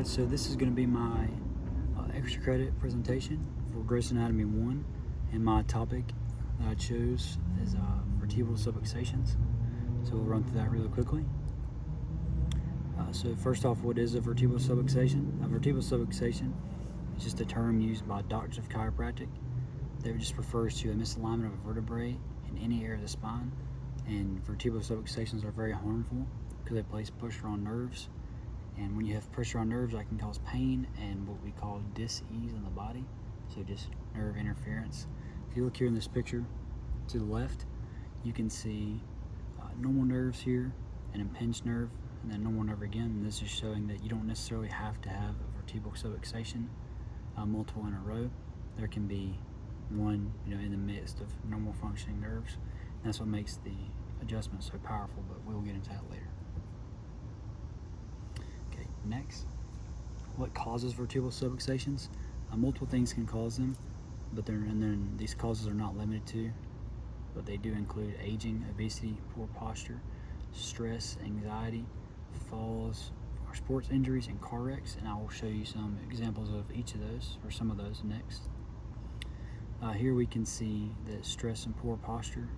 Alright, so this is going to be my extra credit presentation for Gross Anatomy 1, and my topic that I chose is vertebral subluxations. So we'll run through that really quickly. So first off, what is a vertebral subluxation? A vertebral subluxation is just a term used by doctors of chiropractic that just refers to a misalignment of a vertebrae in any area of the spine. And vertebral subluxations are very harmful because they place pressure on nerves. And when you have pressure on nerves, that can cause pain and what we call dis-ease in the body, so just nerve interference. If you look here in this picture to the left, you can see normal nerves here, an impinged nerve, and then normal nerve again. And this is showing that you don't necessarily have to have a vertebral subluxation multiple in a row. There can be one, in the midst of normal functioning nerves. And that's what makes the adjustment so powerful, but we'll get into that later. Okay, next, what causes vertebral subluxations? Multiple things can cause them, but then these causes are not limited to, but they do include aging, obesity, poor posture, stress, anxiety, falls, or sports injuries, and car wrecks. And I will show you some examples of each of those, or some of those next. Here we can see that stress and poor posture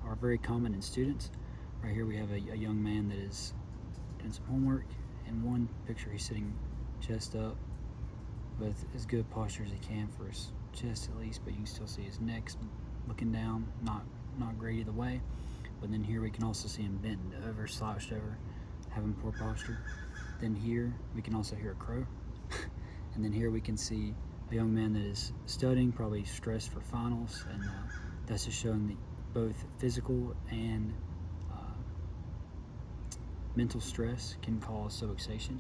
are very common in students. Right here we have a young man that is doing some homework. In one picture he's sitting chest up with as good posture as he can for his chest at least, but you can still see his neck looking down, not great either way. But then here we can also see him bent over, slouched over, having poor posture. Then here we can also hear a crow. And then here we can see a young man that is studying, probably stressed for finals, and that's just showing that both physical and mental stress can cause subluxation.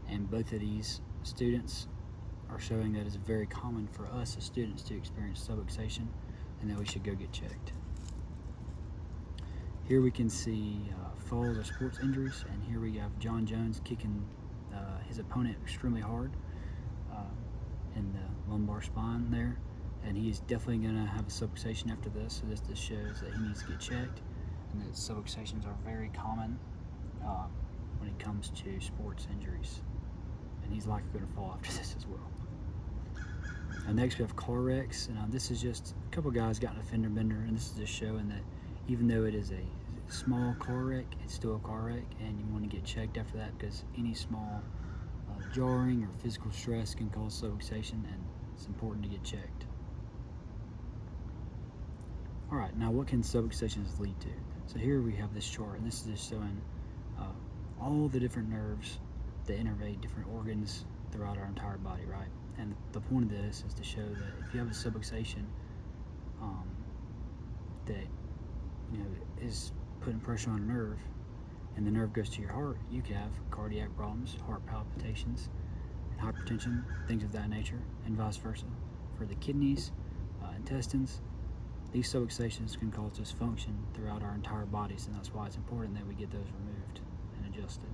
And both of these students are showing that it's very common for us as students to experience subluxation, and that we should go get checked. Here we can see falls or sports injuries, and here we have John Jones kicking his opponent extremely hard in the lumbar spine there, and he is definitely going to have a subluxation after this. So this just shows that he needs to get checked, and that subluxations are very common when it comes to sports injuries, and he's likely going to fall after this as well. And next we have car wrecks, and this is just a couple guys got in a fender bender, and this is just showing that even though it is a small car wreck, it's still a car wreck, and you want to get checked after that, because any small jarring or physical stress can cause subluxation, and it's important to get checked. Alright, now what can subluxations lead to? So here we have this chart, and this is just showing all the different nerves that innervate different organs throughout our entire body, right? And the point of this is to show that if you have a subluxation that is putting pressure on a nerve, and the nerve goes to your heart, you could have cardiac problems, heart palpitations, and hypertension, things of that nature, and vice versa. For the kidneys, intestines, these subluxations can cause dysfunction throughout our entire bodies, and that's why it's important that we get those removed and adjusted.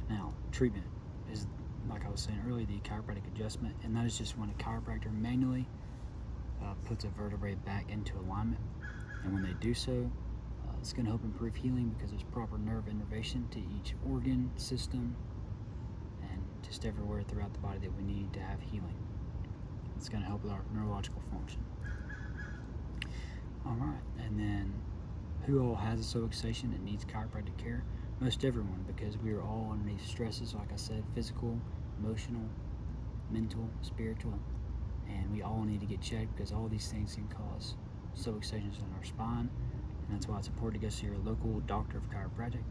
Now, treatment is, like I was saying earlier, the chiropractic adjustment, and that is just when a chiropractor manually puts a vertebrae back into alignment. And when they do so, it's going to help improve healing because there's proper nerve innervation to each organ, system, and just everywhere throughout the body that we need to have healing. It's going to help with our neurological function. Alright, and then who all has a subluxation and needs chiropractic care? Most everyone, because we are all underneath stresses, like I said, physical, emotional, mental, spiritual, and we all need to get checked because all these things can cause subluxations in our spine, and that's why it's important to go see your local doctor of chiropractic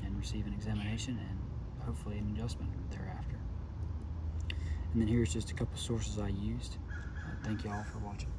and receive an examination and hopefully an adjustment thereafter. And then here's just a couple sources I used. Thank you all for watching.